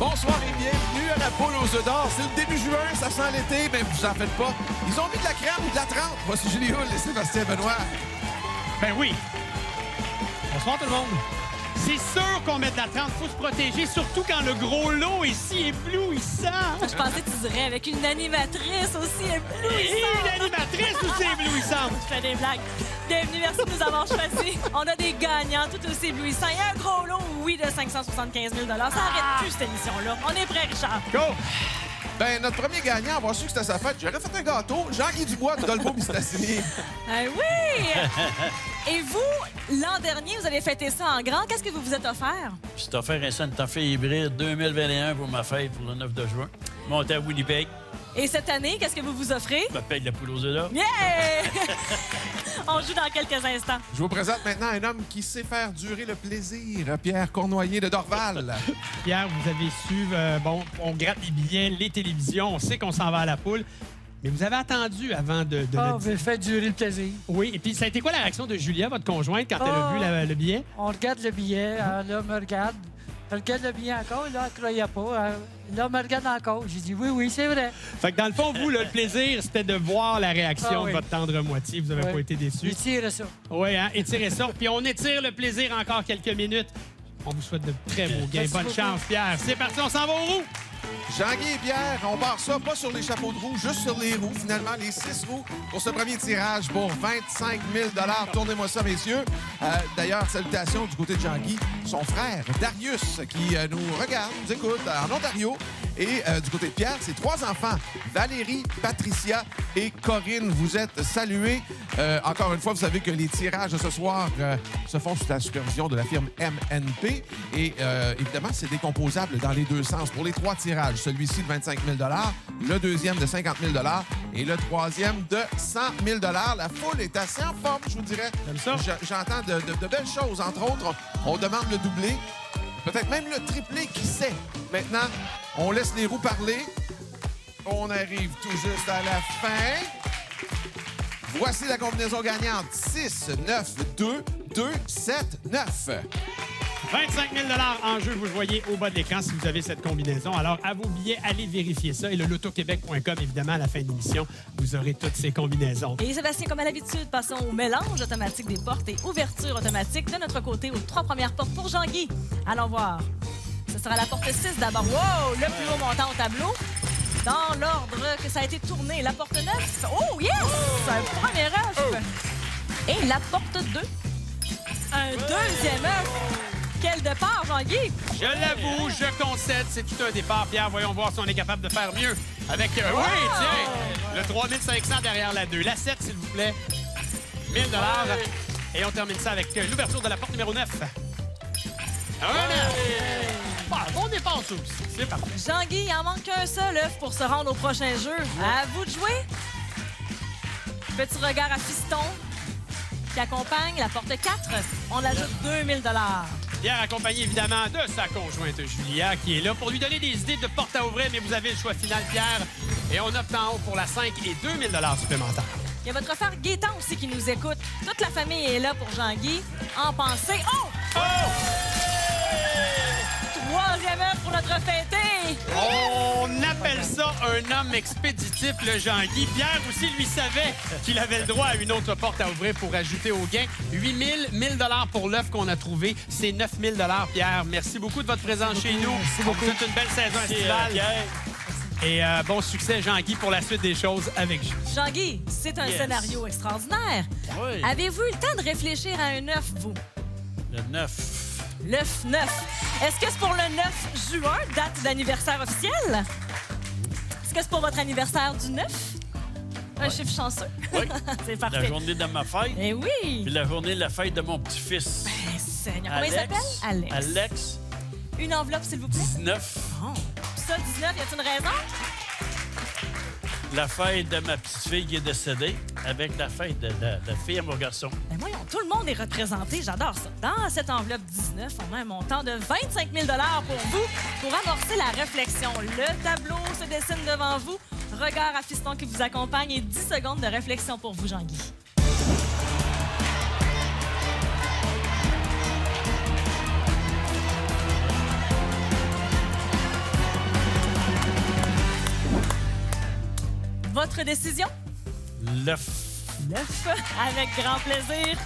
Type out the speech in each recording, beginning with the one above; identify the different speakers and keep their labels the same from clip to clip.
Speaker 1: Bonsoir et bienvenue à la poule aux œufs d'or. C'est le début juin, ça sent l'été, mais vous en faites pas. Ils ont mis de la crème et de la trempe. Voici Julie Hull et Sébastien Benoît.
Speaker 2: Ben oui. Bonsoir tout le monde. C'est sûr qu'on met de la trempe, faut se protéger, surtout quand le gros lot est si éblouissant.
Speaker 3: Je pensais que tu dirais avec une animatrice aussi
Speaker 2: Et
Speaker 3: éblouissante.
Speaker 2: une animatrice aussi éblouissante.
Speaker 3: Je fais des blagues. Bienvenue, merci de nous avoir choisis. On a des gagnants tout aussi éblouissants. Il y a un gros lot, oui, de 575 000 Ça arrête plus, cette émission-là. On est prêts, Richard.
Speaker 2: Go!
Speaker 1: Ben, notre premier gagnant, avoir su que c'était sa fête, j'aurais fait un gâteau. Jean-Guy Dubois de Dolbeau Mistassini.
Speaker 3: Oui! Et vous, l'an dernier, vous avez fêté ça en grand. Qu'est-ce que vous vous êtes offert?
Speaker 4: Je t'ai offert un Santa Fe hybride 2021 pour ma fête pour le 9 de juin. Monté à Winnipeg.
Speaker 3: Et cette année, qu'est-ce que vous vous offrez?
Speaker 4: Je m'appelle la poule aux œufs d'or.
Speaker 3: Yeah! On joue dans quelques instants.
Speaker 1: Je vous présente maintenant un homme qui sait faire durer le plaisir, Pierre Cournoyer de Dorval.
Speaker 2: Pierre, vous avez su, on gratte les billets, les télévisions, on sait qu'on s'en va à la poule. Mais vous avez attendu avant de
Speaker 5: Ah,
Speaker 2: le
Speaker 5: on
Speaker 2: dire.
Speaker 5: fait durer le plaisir.
Speaker 2: Oui, et puis ça a été quoi la réaction de Julia, votre conjointe, quand elle a vu le billet?
Speaker 5: On regarde le billet, là, me regarde. Elle regarde le billet encore, là, elle ne croyait pas. Là, me regarde encore. J'ai dit oui, c'est vrai.
Speaker 2: Fait que dans le fond, vous, le plaisir, c'était de voir la réaction
Speaker 5: Ah oui.
Speaker 2: de votre tendre moitié. Vous n'avez
Speaker 5: Ouais.
Speaker 2: pas été déçus.
Speaker 5: Il tire ça.
Speaker 2: Oui, hein, étirez ça. Puis on étire le plaisir encore quelques minutes. On vous souhaite de très beaux gains.
Speaker 5: Merci
Speaker 2: Bonne
Speaker 5: beaucoup.
Speaker 2: chance, Pierre. C'est parti, on s'en va aux roues.
Speaker 1: Jean-Guy et Pierre, on part ça pas sur les chapeaux de roue, juste sur les roues. Finalement, les 6 roues pour ce premier tirage pour 25 000 Tournez-moi ça, messieurs. D'ailleurs, salutations du côté de Jean-Guy, son frère Darius, qui nous regarde, nous écoute en Ontario. Et du côté de Pierre, ses 3 enfants, Valérie, Patricia et Corinne. Vous êtes salués. Encore une fois, vous savez que les tirages de ce soir se font sous la supervision de la firme MNP. Et évidemment, c'est décomposable dans les deux sens. Pour les 3 tirages, celui-ci de 25 000 le deuxième de 50 000 et le troisième de 100 000 La foule est assez en forme, je vous dirais.
Speaker 2: Comme ça.
Speaker 1: J'entends de belles choses. Entre autres, on demande le doublé, peut-être même le triplé, qui sait. Maintenant, on laisse les roues parler. On arrive tout juste à la fin. Voici la combinaison gagnante. 6, 9, 2, 2, 7, 9.
Speaker 2: 25 000 en jeu, vous le voyez au bas de l'écran si vous avez cette combinaison. Alors, à vos billets, allez vérifier ça. Et le lotoquebec.com, évidemment, à la fin de l'émission, vous aurez toutes ces combinaisons.
Speaker 3: Et Sébastien, comme à l'habitude, passons au mélange automatique des portes et ouverture automatique de notre côté aux 3 premières portes pour Jean-Guy. Allons voir. Ce sera la porte 6 d'abord. Wow! Le plus haut montant au tableau. Dans l'ordre que ça a été tourné, la porte 9. Oh, yes! Un premier œuf. Et la porte 2. Un deuxième œuf. Quel départ, Jean-Guy!
Speaker 2: Je l'avoue, je concède, c'est tout un départ. Pierre, voyons voir si on est capable de faire mieux. Avec, oui, tiens, le 3500 derrière la 2. La 7, s'il vous plaît. 1000 Et on termine ça avec l'ouverture de la porte numéro 9. Un œuf. Bah, bon départ, ça aussi. C'est parfait.
Speaker 3: Jean-Guy, il en manque qu'un seul œuf pour se rendre au prochain jeu. À vous de jouer. Petit regard à Fiston qui accompagne la porte 4. On ajoute 2000
Speaker 2: Pierre, accompagné évidemment de sa conjointe Julia, qui est là pour lui donner des idées de porte à ouvrir, mais vous avez le choix final, Pierre. Et on opte en haut pour la 5 et 2000 supplémentaires.
Speaker 3: Il y a votre frère Gaétan aussi qui nous écoute. Toute la famille est là pour Jean-Guy. En pensée. Oh! Troisième œuf pour notre fêté.
Speaker 2: On appelle ça un homme expéditif, le Jean-Guy. Pierre aussi, lui, savait qu'il avait le droit à une autre porte à ouvrir pour ajouter au gain. 8 000, 1 000 pour l'œuf qu'on a trouvé. C'est 9 000 Pierre. Merci beaucoup de votre présence chez nous.
Speaker 5: Merci beaucoup.
Speaker 2: C'est une belle saison estivale. Et bon succès, Jean-Guy, pour la suite des choses avec Julie.
Speaker 3: Jean-Guy, c'est un scénario extraordinaire.
Speaker 4: Oui.
Speaker 3: Avez-vous eu le temps de réfléchir à un œuf, vous?
Speaker 4: Le 9.
Speaker 3: L'œuf 9. Est-ce que c'est pour le 9 juin, date d'anniversaire officielle? Est-ce que c'est pour votre anniversaire du 9? Un chiffre chanceux.
Speaker 4: Oui.
Speaker 3: C'est
Speaker 4: La
Speaker 3: parfait.
Speaker 4: journée de ma fête.
Speaker 3: Eh oui!
Speaker 4: Puis la journée de la fête de mon petit-fils.
Speaker 3: Eh, Seigneur. Comment il s'appelle? Alex.
Speaker 4: Alex,
Speaker 3: Une enveloppe, s'il vous plaît.
Speaker 4: 19.
Speaker 3: Oh. Ça, 19, y a-t-il une raison?
Speaker 4: La fête de ma petite-fille qui est décédée avec la fête de la fille à mon garçon.
Speaker 3: Ben voyons, tout le monde est représenté. J'adore ça. Dans cette enveloppe 19, on a un montant de 25 000 pour vous pour amorcer la réflexion. Le tableau se dessine devant vous. Regard à Fiston qui vous accompagne et 10 secondes de réflexion pour vous, Jean-Guy. Votre décision?
Speaker 4: L'œuf.
Speaker 3: L'œuf, avec grand plaisir.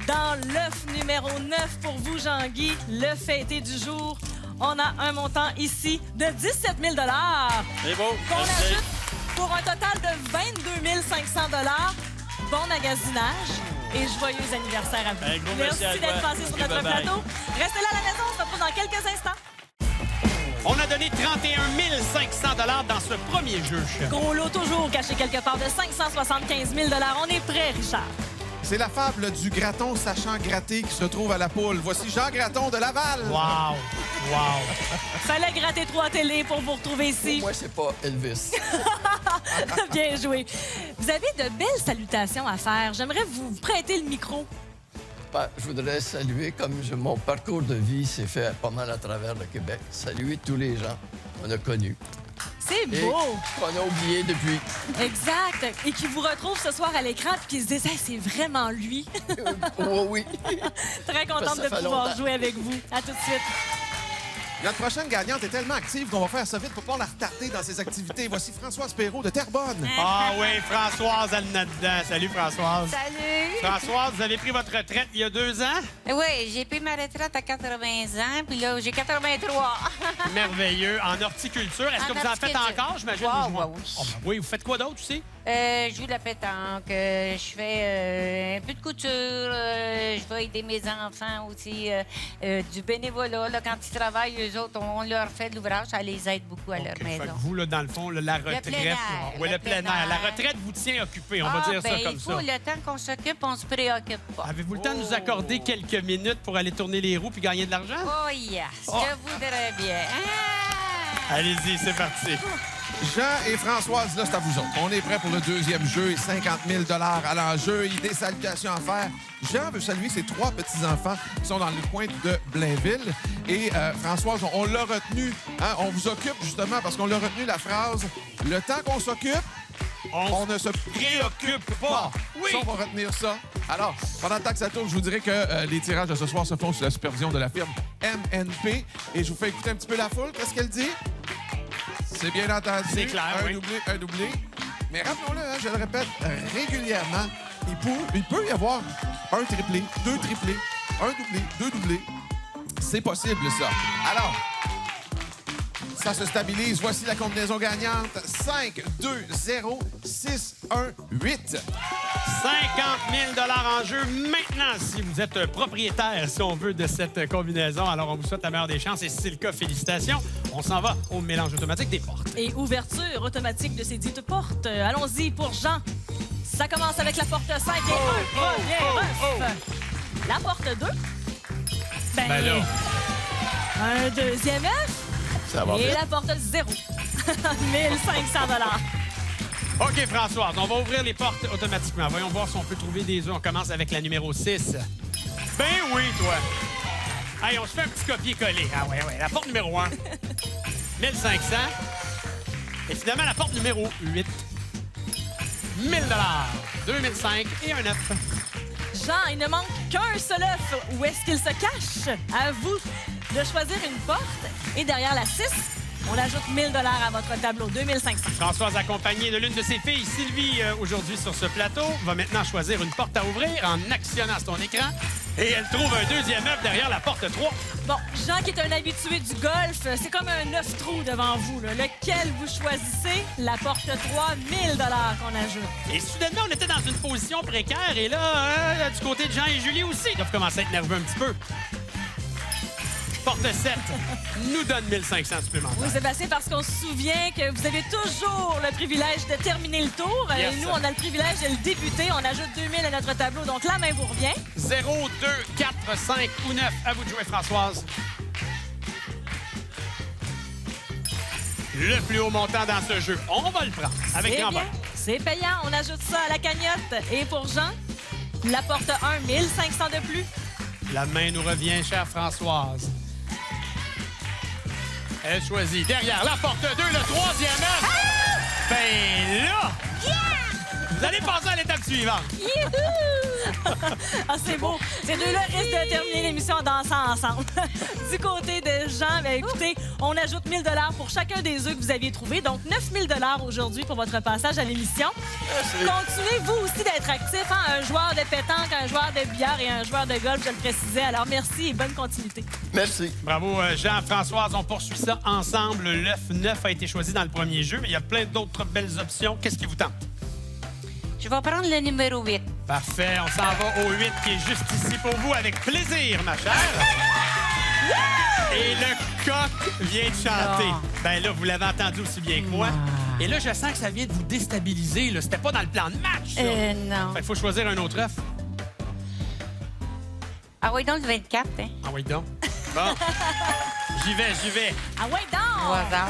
Speaker 3: Dans l'œuf numéro 9 pour vous, Jean-Guy, le fêté du jour, on a un montant ici de 17 000
Speaker 4: C'est beau.
Speaker 3: qu'on
Speaker 4: Merci.
Speaker 3: ajoute pour un total de 22 500 Bon magasinage et joyeux anniversaire à vous.
Speaker 4: Un gros
Speaker 3: Merci
Speaker 4: merci à
Speaker 3: d'être
Speaker 4: toi.
Speaker 3: passé sur
Speaker 4: Ok,
Speaker 3: notre
Speaker 4: bye-bye.
Speaker 3: plateau. Restez là à la maison, on se retrouve dans quelques instants.
Speaker 2: On a donné 31 500 dans ce premier jeu, chef.
Speaker 3: Gros lot toujours caché quelque part de 575 000 On est prêt, Richard.
Speaker 1: C'est la fable du graton sachant gratter qui se trouve à la poule. Voici Jean Graton de Laval.
Speaker 2: Wow! Wow!
Speaker 3: Fallait gratter 3 télés pour vous retrouver ici.
Speaker 6: Moi, c'est pas Elvis.
Speaker 3: Bien joué. Vous avez de belles salutations à faire. J'aimerais vous prêter le micro.
Speaker 6: Je voudrais saluer, comme mon parcours de vie s'est fait pas mal à travers le Québec, saluer tous les gens qu'on a connus
Speaker 3: C'est
Speaker 6: et
Speaker 3: beau.
Speaker 6: qu'on a oubliés depuis.
Speaker 3: Exact. Et qui vous retrouve ce soir à l'écran puis qui se disent hey, c'est vraiment lui.
Speaker 6: Oh oui.
Speaker 3: Très contente
Speaker 6: Ça
Speaker 3: de
Speaker 6: fait
Speaker 3: pouvoir
Speaker 6: longtemps.
Speaker 3: jouer avec vous. À tout de suite.
Speaker 1: Notre prochaine gagnante est tellement active qu'on va faire ça vite pour pas la retarder dans ses activités. Voici Françoise Perrault de Terrebonne.
Speaker 2: Ah oui, Françoise, elle en a dedans. Salut, Françoise.
Speaker 7: Salut!
Speaker 2: Françoise, vous avez pris votre retraite il y a 2 ans?
Speaker 7: Oui, j'ai pris ma retraite à 80 ans, puis là, j'ai 83.
Speaker 2: Merveilleux. En horticulture. Est-ce que
Speaker 7: En
Speaker 2: vous en faites
Speaker 7: horticulture.
Speaker 2: encore, j'imagine?
Speaker 7: Wow,
Speaker 2: Vous jouez-
Speaker 7: oui.
Speaker 2: Oh, ben oui, vous faites quoi d'autre aussi?
Speaker 7: Je joue de la pétanque, je fais un peu de couture, je vais aider mes enfants aussi, du bénévolat. Là, quand ils travaillent, eux autres, on leur fait de l'ouvrage, ça les aide beaucoup à leur
Speaker 2: OK, fait que
Speaker 7: maison.
Speaker 2: vous, là, dans le fond, là, la retraite.
Speaker 7: plein air,
Speaker 2: oui, le
Speaker 7: le
Speaker 2: plein
Speaker 7: plein
Speaker 2: air. La
Speaker 7: air.
Speaker 2: retraite vous tient occupé, on va dire ça
Speaker 7: ben,
Speaker 2: comme
Speaker 7: il faut,
Speaker 2: ça.
Speaker 7: le temps qu'on s'occupe, on se préoccupe pas.
Speaker 2: Avez-vous le temps de nous accorder quelques minutes pour aller tourner les roues puis gagner de l'argent?
Speaker 7: Oh yes, je voudrais bien. Ah!
Speaker 2: Allez-y, c'est parti.
Speaker 1: Jean et Françoise, là, c'est à vous autres. On est prêts pour le deuxième jeu et 50 000 à l'enjeu. Il y a des salutations à faire. Jean veut saluer ses 3 petits-enfants qui sont dans le coin de Blainville. Et Françoise, on l'a retenu. Hein, on vous occupe justement parce qu'on l'a retenu la phrase « Le temps qu'on s'occupe, on ne se préoccupe pas. »
Speaker 2: Oui.
Speaker 1: Ça, on va retenir ça. Alors, pendant le temps que ça tourne, je vous dirais que les tirages de ce soir se font sous la supervision de la firme MNP. Et je vous fais écouter un petit peu la foule. Qu'est-ce qu'elle dit? C'est bien entendu.
Speaker 2: C'est clair,
Speaker 1: Un
Speaker 2: oui.
Speaker 1: doublé, un doublé. Mais rappelons-le, hein, je le répète régulièrement, il peut y avoir un triplé, 2 triplés, un doublé, 2 doublés. C'est possible, ça. Alors, ça se stabilise. Voici la combinaison gagnante. 5, 2, 0, 6, 1, 8.
Speaker 2: 50 000 en jeu maintenant si vous êtes propriétaire, si on veut, de cette combinaison. Alors, on vous souhaite la meilleure des chances et si c'est le cas, félicitations. On s'en va au mélange automatique des portes.
Speaker 3: Et ouverture automatique de ces dites portes. Allons-y pour Jean. Ça commence avec la porte 5 et un premier œuf. La porte 2.
Speaker 2: Ben là.
Speaker 3: Un deuxième œuf.
Speaker 6: Ça va
Speaker 3: Et
Speaker 6: vite.
Speaker 3: la porte 0. 1500
Speaker 2: OK, Françoise, on va ouvrir les portes automatiquement. Voyons voir si on peut trouver des œufs. On commence avec la numéro 6. Ben oui, toi. Hey, on se fait un petit copier-coller. Ah ouais, la porte numéro 1. 1500. Et finalement, la porte numéro 8. 1000 2005 et un œuf.
Speaker 3: Jean, il ne manque qu'un seul œuf. Où est-ce qu'il se cache? À vous de choisir une porte. Et derrière la 6, on ajoute 1000 à votre tableau. 2500.
Speaker 2: Françoise, accompagnée de l'une de ses filles, Sylvie, aujourd'hui sur ce plateau, va maintenant choisir une porte à ouvrir en actionnant son écran. Et elle trouve un deuxième œuf derrière la porte 3.
Speaker 3: Bon, Jean, qui est un habitué du golf, c'est comme un 9 trous devant vous. Là. Lequel vous choisissez? La porte 3, 1000 qu'on ajoute.
Speaker 2: Et soudainement, on était dans une position précaire. Et là, du côté de Jean et Julie aussi, ils doivent commencer à être nerveux un petit peu. Porte 7 nous donne 1500 supplémentaires.
Speaker 3: Oui, Sébastien, parce qu'on se souvient que vous avez toujours le privilège de terminer le tour.
Speaker 2: Yes.
Speaker 3: Et nous, on a le privilège de le débuter. On ajoute 2000 à notre tableau, donc la main vous revient.
Speaker 2: 0, 2, 4, 5 ou 9. À vous de jouer, Françoise. Le plus haut montant dans ce jeu. On va le prendre avec
Speaker 3: C'est
Speaker 2: grand
Speaker 3: bien.
Speaker 2: bonheur.
Speaker 3: C'est payant. On ajoute ça à la cagnotte. Et pour Jean, la porte 1, 1500 de plus.
Speaker 2: La main nous revient, chère Françoise. Elle choisit derrière la porte 2, le troisième œuf. Ben là! Vous allez passer à l'étape suivante.
Speaker 3: Ah, c'est beau. Ces deux-là risquent de terminer l'émission en dansant ensemble. Du côté de Jean, bien, écoutez, on ajoute 1 000 $ pour chacun des œufs que vous aviez trouvés. Donc, 9 000 $ aujourd'hui pour votre passage à l'émission. Continuez, vous aussi, d'être actifs. Hein? Un joueur de pétanque, un joueur de billard et un joueur de golf, je le précisais. Alors, merci et bonne continuité.
Speaker 6: Merci.
Speaker 2: Bravo, Jean-Françoise. On poursuit ça ensemble. L'œuf 9 a été choisi dans le premier jeu, mais il y a plein d'autres belles options. Qu'est-ce qui vous tente?
Speaker 7: Je vais prendre le numéro 8.
Speaker 2: Parfait. On s'en va au 8 qui est juste ici pour vous avec plaisir, ma chère. Et le coq vient de chanter.
Speaker 7: Non.
Speaker 2: Ben là, vous l'avez entendu aussi bien que moi. Et là, je sens que ça vient de vous déstabiliser. Là. C'était pas dans le plan de match. Ça.
Speaker 7: Non.
Speaker 2: Fait qu'il faut choisir un autre œuf.
Speaker 7: Ah oui, donc le 24, hein?
Speaker 2: Ah oui, donc. Bon. J'y vais.
Speaker 3: Ah ouais,
Speaker 7: Au
Speaker 3: donc!
Speaker 7: hasard.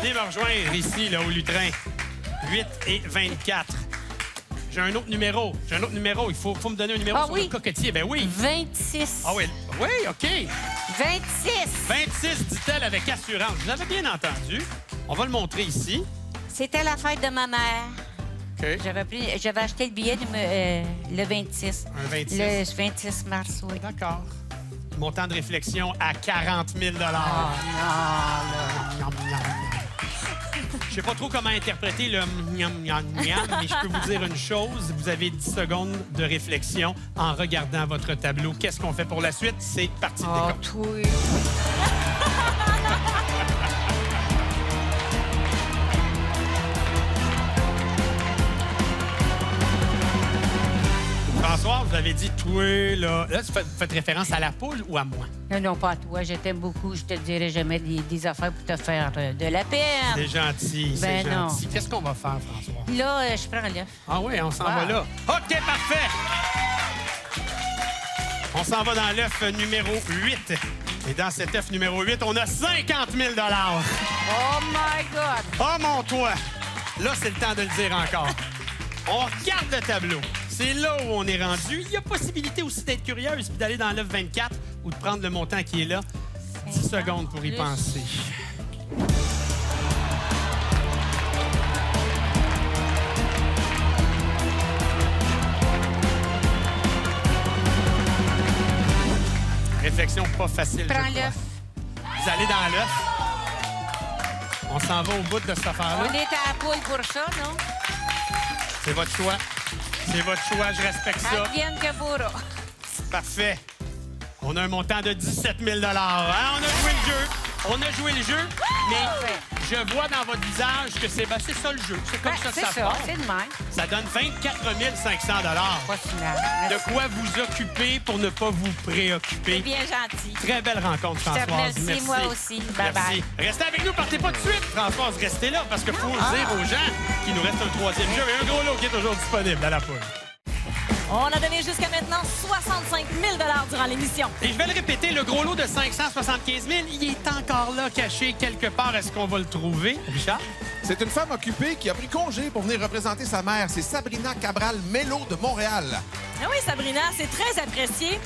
Speaker 2: Venez me rejoindre ici, là, au Lutrin. 8 et 24. J'ai un autre numéro. Il faut me donner un numéro
Speaker 7: Ah
Speaker 2: sur
Speaker 7: oui.
Speaker 2: le cocotier. Ben oui.
Speaker 7: 26.
Speaker 2: Ah oui. Oui, OK.
Speaker 7: 26.
Speaker 2: 26, dit-elle avec assurance. Vous avez bien entendu. On va le montrer ici.
Speaker 7: C'était la fête de ma mère.
Speaker 2: OK.
Speaker 7: J'avais acheté le billet le 26.
Speaker 2: Un 26.
Speaker 7: Le 26 mars, oui.
Speaker 2: D'accord. Montant de réflexion à 40 000
Speaker 7: Ah, non,
Speaker 2: Je sais pas trop comment interpréter le miam, miam, miam, mais je peux vous dire une chose. Vous avez 10 secondes de réflexion en regardant votre tableau. Qu'est-ce qu'on fait pour la suite? C'est parti de
Speaker 7: là.
Speaker 2: décompte.
Speaker 7: Oui.
Speaker 2: François, vous avez dit toi, là. Là, vous faites référence à la poule ou à moi?
Speaker 7: Non, pas à toi. Je t'aime beaucoup. Je te dirai jamais des affaires pour te faire de la peine.
Speaker 2: C'est gentil, c'est
Speaker 7: Ben non.
Speaker 2: gentil. Qu'est-ce qu'on va faire, François?
Speaker 7: Là, je prends l'œuf.
Speaker 2: Ah oui, on s'en
Speaker 7: Wow.
Speaker 2: va là. OK, parfait! On s'en va dans l'œuf numéro 8. Et dans cet œuf numéro 8, on a 50 000
Speaker 7: Oh my God!
Speaker 2: Oh mon toit! Là, c'est le temps de le dire encore. On regarde le tableau. C'est là où on est rendu. Il y a possibilité aussi d'être curieuse puis d'aller dans l'œuf 24 ou de prendre le montant qui est là. 10 secondes pour y
Speaker 7: plus.
Speaker 2: penser. Réflexion pas facile.
Speaker 7: Prends
Speaker 2: je crois.
Speaker 7: l'œuf.
Speaker 2: Vous allez dans l'œuf. On s'en va au bout de cette affaire-là.
Speaker 7: On est à la poule pour ça, non?
Speaker 2: C'est votre choix. C'est votre choix, je respecte ça.
Speaker 7: Advienne que pourra.
Speaker 2: Parfait. On a un montant de 17 000 hein? On a joué le jeu, mais je vois dans votre visage que c'est ça le jeu. C'est comme ça que
Speaker 7: C'est
Speaker 2: ça
Speaker 7: ça,
Speaker 2: part.
Speaker 7: c'est de même.
Speaker 2: Ça donne 24 500
Speaker 7: Pas final.
Speaker 2: De quoi vous occuper pour ne pas vous préoccuper.
Speaker 7: C'est bien gentil.
Speaker 2: Très belle rencontre,
Speaker 7: Je te
Speaker 2: Françoise.
Speaker 7: remercie,
Speaker 2: Merci.
Speaker 7: moi aussi.
Speaker 2: Merci.
Speaker 7: Bye-bye.
Speaker 2: Restez avec nous, partez pas tout de suite, Françoise. Restez là parce qu'il faut dire aux gens qu'il nous reste un troisième jeu et un gros lot qui est toujours disponible à la poule.
Speaker 3: On a donné jusqu'à maintenant 65 000 $ durant l'émission.
Speaker 2: Et je vais le répéter, le gros lot de 575 000, il est encore là, caché quelque part. Est-ce qu'on va le trouver, Richard?
Speaker 1: C'est une femme occupée qui a pris congé pour venir représenter sa mère. C'est Sabrina Cabral-Mello de Montréal.
Speaker 3: Ah oui, Sabrina, c'est très apprécié.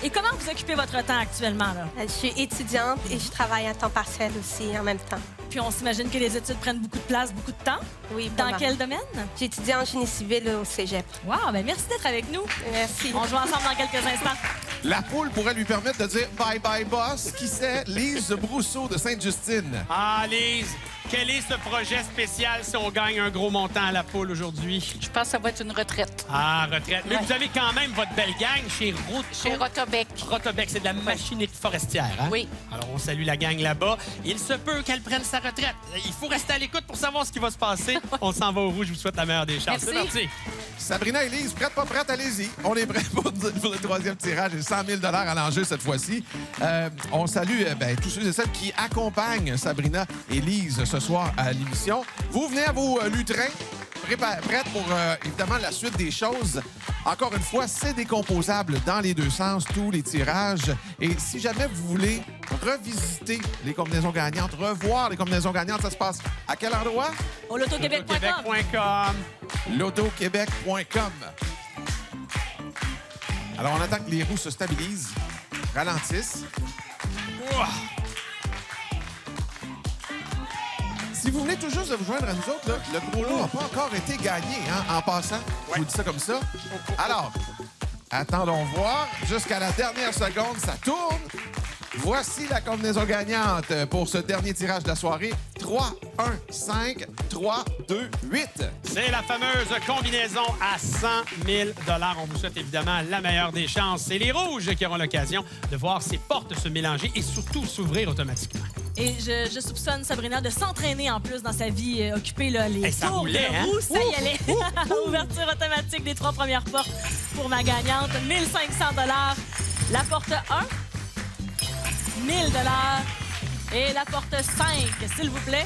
Speaker 3: Et comment vous occupez votre temps actuellement, là?
Speaker 8: Je suis étudiante et je travaille à temps partiel aussi en même temps.
Speaker 3: Puis on s'imagine que les études prennent beaucoup de place, beaucoup de temps.
Speaker 8: Oui,
Speaker 3: Dans
Speaker 8: pas mal.
Speaker 3: quel domaine?
Speaker 8: J'étudie en génie civil au cégep.
Speaker 3: Wow, ben merci d'être avec nous.
Speaker 8: Merci.
Speaker 3: On joue ensemble dans quelques instants.
Speaker 1: La poule pourrait lui permettre de dire bye-bye, boss. Qui c'est? Lise Brousseau de Sainte-Justine.
Speaker 2: Ah, Lise, quel est ce projet spécial si on gagne un gros montant à la poule aujourd'hui?
Speaker 7: Je pense que ça va être une retraite.
Speaker 2: Ah, retraite. Mais
Speaker 7: Ouais.
Speaker 2: vous avez quand même votre belle gang chez
Speaker 7: Chez Rotobec.
Speaker 2: Rotobec, c'est de la machinerie forestière, hein?
Speaker 7: Oui.
Speaker 2: Alors, on salue la gang là-bas. Il se peut qu'elle prenne sa retraite. Il faut rester à l'écoute pour savoir ce qui va se passer. On s'en va au rouge. Je vous souhaite la meilleure des chances. C'est
Speaker 7: Merci.
Speaker 2: parti.
Speaker 1: Sabrina et Lise, prête, pas prête, allez-y. On est prêts pour le troisième tirage et 100 000 à l'enjeu cette fois-ci. On salue tous ceux et celles qui accompagnent Sabrina et Lise ce soir à l'émission. Vous venez à vos lutrins, prêtes pour, évidemment, la suite des choses. Encore une fois, c'est décomposable dans les deux sens, tous les tirages. Et si jamais vous voulez revisiter les combinaisons gagnantes, revoir les combinaisons gagnantes, ça se passe à quel endroit?
Speaker 3: Au lotoquebec.com.
Speaker 2: Québec.com.
Speaker 1: Lotoquebec.com. Alors, on attend que les roues se stabilisent, ralentissent.
Speaker 2: Ouah.
Speaker 1: Si vous venez tout juste de vous joindre à nous autres, là, le gros lot n'a pas encore été gagné, hein, en passant. Je vous dis ça comme ça. Alors, attendons voir. Jusqu'à la dernière seconde, ça tourne. Voici la combinaison gagnante pour ce dernier tirage de la soirée. 3, 1, 5, 3, 2, 8.
Speaker 2: C'est la fameuse combinaison à 100 000 $. On vous souhaite évidemment la meilleure des chances. C'est les Rouges qui auront l'occasion de voir ces portes se mélanger et surtout s'ouvrir automatiquement.
Speaker 3: Et je soupçonne Sabrina de s'entraîner en plus dans sa vie occupée, là, les
Speaker 2: Hey, ça
Speaker 3: tours
Speaker 2: roulait,
Speaker 3: de
Speaker 2: hein?
Speaker 3: roue, ça y allait. Ouverture automatique des 3 premières portes pour ma gagnante. 1 500 $. La porte 1, 1 000 $. Et la porte 5, s'il vous plaît.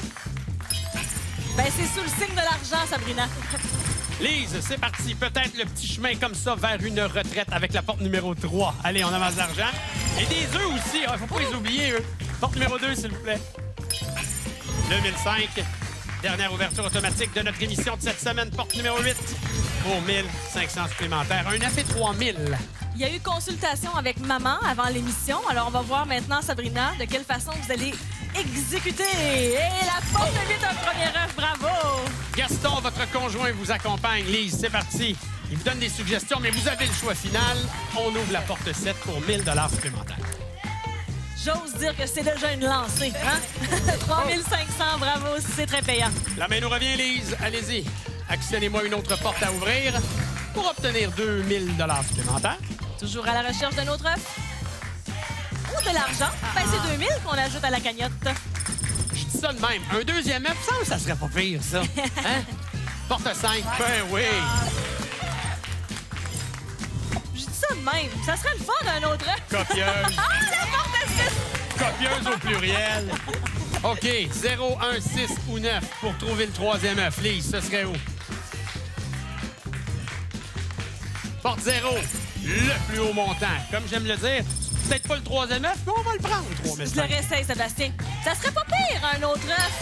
Speaker 3: Ben, c'est sous le signe de l'argent, Sabrina.
Speaker 2: Lise, c'est parti. Peut-être le petit chemin comme ça vers une retraite avec la porte numéro 3. Allez, on amasse l'argent. Et des œufs aussi. Il faut pas les oublier, eux. Porte numéro 2, s'il vous plaît. 2005. Dernière ouverture automatique de notre émission de cette semaine. Porte numéro 8 pour 1 500 supplémentaires. Un 9 et 3 000.
Speaker 3: Il y a eu consultation avec maman avant l'émission. Alors, on va voir maintenant, Sabrina, de quelle façon vous allez exécuter. Et la porte 8, un premier œuf. Bravo!
Speaker 2: Gaston, votre conjoint, vous accompagne. Lise, c'est parti. Il vous donne des suggestions, mais vous avez le choix final. On ouvre la porte 7 pour 1 000 $ supplémentaires.
Speaker 3: J'ose dire que c'est déjà une lancée, hein? 3 500, bravo, c'est très payant.
Speaker 2: La main nous revient, Lise. Allez-y. Actionnez-moi une autre porte à ouvrir pour obtenir 2 000 $ supplémentaires.
Speaker 3: Toujours à la recherche d'un autre œuf? Ou de l'argent? Ben, c'est 2 000 qu'on ajoute à la cagnotte.
Speaker 2: Je dis ça de même. Un deuxième œuf, ça serait pas pire, ça. Hein? Porte 5. Ben oui.
Speaker 3: Je dis ça de même. Ça serait le fun d'un autre œuf.
Speaker 2: Copieuse.
Speaker 3: La porte 6!
Speaker 2: Copieuse au pluriel. OK. 0, 1, 6 ou 9 pour trouver le troisième œuf. Lise, ce serait où? Porte 0. Le plus haut montant. Comme j'aime le dire, peut-être pas le troisième œuf, mais on va le prendre, le 3
Speaker 3: Je le réessaye, Sébastien. Ça serait pas pire, un autre œuf.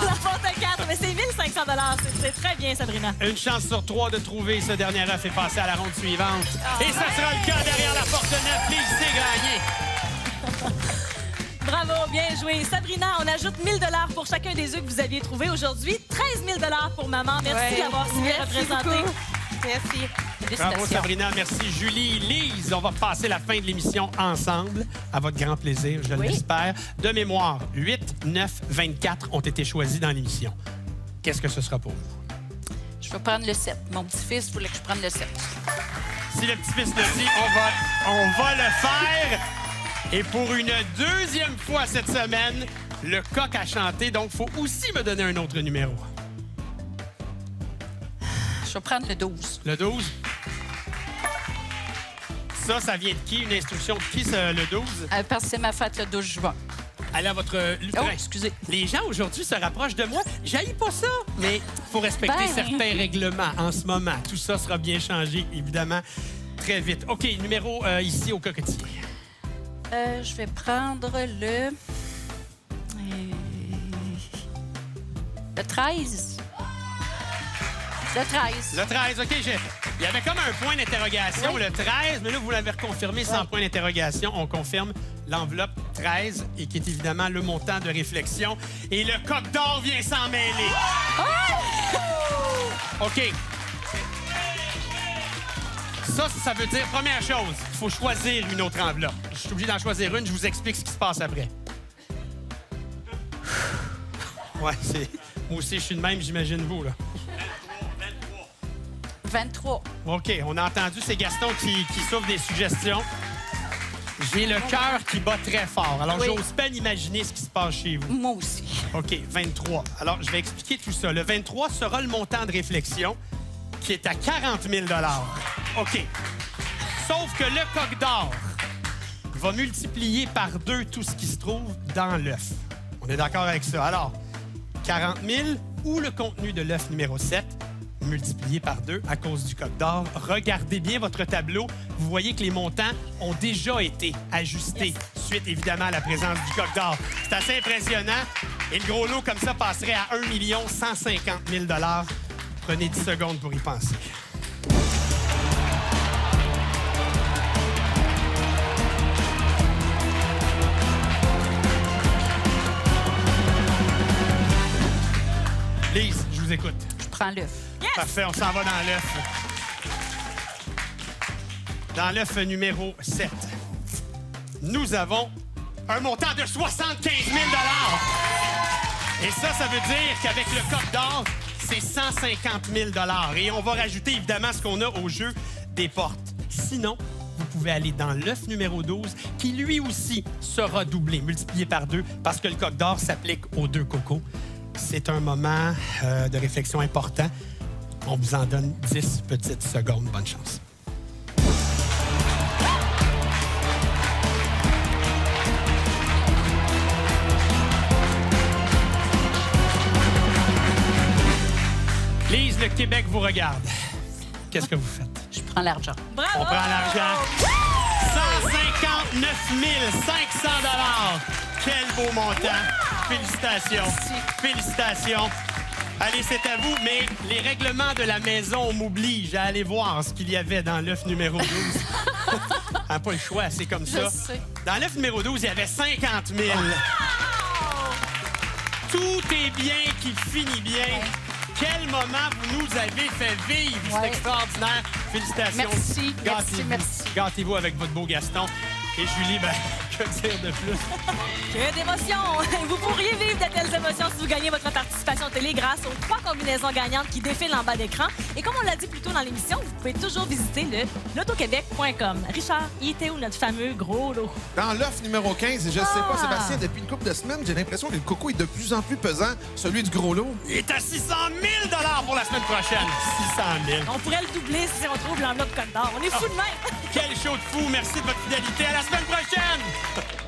Speaker 3: La porte 4, mais c'est 1 500 $. C'est très bien, Sabrina.
Speaker 2: Une chance sur 3 de trouver ce dernier œuf et passer à la ronde suivante. Et ça sera le cas derrière la porte 9. Lise, c'est gagné.
Speaker 3: Bravo, bien joué. Sabrina, on ajoute 1 000 $ pour chacun des œufs que vous aviez trouvés aujourd'hui. 13 000 $ pour maman. Merci d'avoir su représenter.
Speaker 8: Merci.
Speaker 2: Bravo, Sabrina. Merci, Julie. Lise, on va passer la fin de l'émission ensemble, à votre grand plaisir, je l'espère. De mémoire, 8, 9, 24 ont été choisis dans l'émission. Qu'est-ce que ce sera pour vous?
Speaker 7: Je vais prendre le 7. Mon petit-fils voulait que je prenne le 7.
Speaker 2: Si le petit-fils le dit, on va le faire. Et pour une deuxième fois cette semaine, le coq a chanté, donc il faut aussi me donner un autre numéro.
Speaker 7: Je vais prendre le 12.
Speaker 2: Le 12? Ça vient de qui? Une instruction de qui, le 12?
Speaker 7: Parce que c'est ma fête le 12 juin.
Speaker 2: Allez à votre lutrin.
Speaker 7: Oh, excusez.
Speaker 2: Les gens aujourd'hui se rapprochent de moi. J'haïs pas ça, mais il faut respecter
Speaker 7: Ben.
Speaker 2: certains règlements en ce moment. Tout ça sera bien changé, évidemment, très vite. OK, numéro ici au cocotier.
Speaker 7: Je vais prendre le 13. Le 13.
Speaker 2: Le 13, OK. Il y avait comme un point d'interrogation, le 13, mais là, vous l'avez reconfirmé sans point d'interrogation. On confirme l'enveloppe 13, et qui est évidemment le montant de réflexion. Et le coq d'or vient s'en mêler. OK. Ça veut dire, première chose, il faut choisir une autre enveloppe. Je suis obligé d'en choisir une, je vous explique ce qui se passe après. Ouais, c'est... Moi aussi, je suis de même, j'imagine vous, là.
Speaker 7: 23.
Speaker 2: OK, on a entendu, c'est Gaston qui souffre des suggestions. J'ai le cœur qui bat très fort. Alors,
Speaker 7: Oui.
Speaker 2: j'ose peine imaginer ce qui se passe chez vous.
Speaker 7: Moi aussi.
Speaker 2: OK, 23. Alors, je vais expliquer tout ça. Le 23 sera le montant de réflexion qui est à 40 000 $. OK. Sauf que le coq d'or va multiplier par 2 tout ce qui se trouve dans l'œuf. On est d'accord avec ça. Alors, 40 000 ou le contenu de l'œuf numéro 7 multiplié par 2 à cause du coq d'or. Regardez bien votre tableau. Vous voyez que les montants ont déjà été ajustés suite, évidemment, à la présence du coq d'or. C'est assez impressionnant. Et le gros lot comme ça passerait à 1 150 000 $. Prenez 10 secondes pour y penser. Lise, je vous écoute.
Speaker 7: Je prends l'œuf.
Speaker 2: Parfait, on s'en va dans l'œuf. Dans l'œuf numéro 7, nous avons un montant de 75 000 Et ça veut dire qu'avec le coq d'or, c'est 150 000 Et on va rajouter évidemment ce qu'on a au jeu des portes. Sinon, vous pouvez aller dans l'œuf numéro 12, qui lui aussi sera doublé, multiplié par 2, parce que le coq d'or s'applique aux 2 cocos. C'est un moment de réflexion important. On vous en donne 10 petites secondes. Bonne chance. Lise, le Québec vous regarde. Qu'est-ce que vous faites?
Speaker 7: Je prends l'argent.
Speaker 3: Bravo!
Speaker 2: On prend l'argent. 159 500 Quel beau montant. Félicitations. Félicitations. Allez, c'est à vous, mais les règlements de la maison m'obligent à aller voir ce qu'il y avait dans l'œuf numéro 12. Ah, pas le choix, c'est comme ça.
Speaker 7: Je sais.
Speaker 2: Dans l'œuf numéro 12, il y avait 50 000. Tout est bien qui finit bien. Quel moment vous nous avez fait vivre. C'est
Speaker 7: Ouais.
Speaker 2: extraordinaire. Félicitations.
Speaker 7: Merci,
Speaker 2: Gâtez-vous.
Speaker 7: merci.
Speaker 2: Gâtez-vous avec votre beau Gaston. Et Julie, ben, que dire de plus?
Speaker 3: Que d'émotions! Vous pourriez vivre de telles émotions si vous gagnez votre participation télé grâce aux 3 combinaisons gagnantes qui défilent en bas d'écran. Et comme on l'a dit plus tôt dans l'émission, vous pouvez toujours visiter le lotoquebec.com. Richard, il était où notre fameux gros lot?
Speaker 1: Dans l'œuf numéro 15, et je sais pas, Sébastien, depuis une couple de semaines, j'ai l'impression que le coco est de plus en plus pesant, celui du gros lot.
Speaker 2: Il est à 600 000 pour la semaine prochaine. 600 000.
Speaker 3: On pourrait le doubler si on trouve l'enveloppe Côte d'Or. On est fous de même!
Speaker 2: Quel show de fou. Merci de votre fidélité. À la semaine prochaine!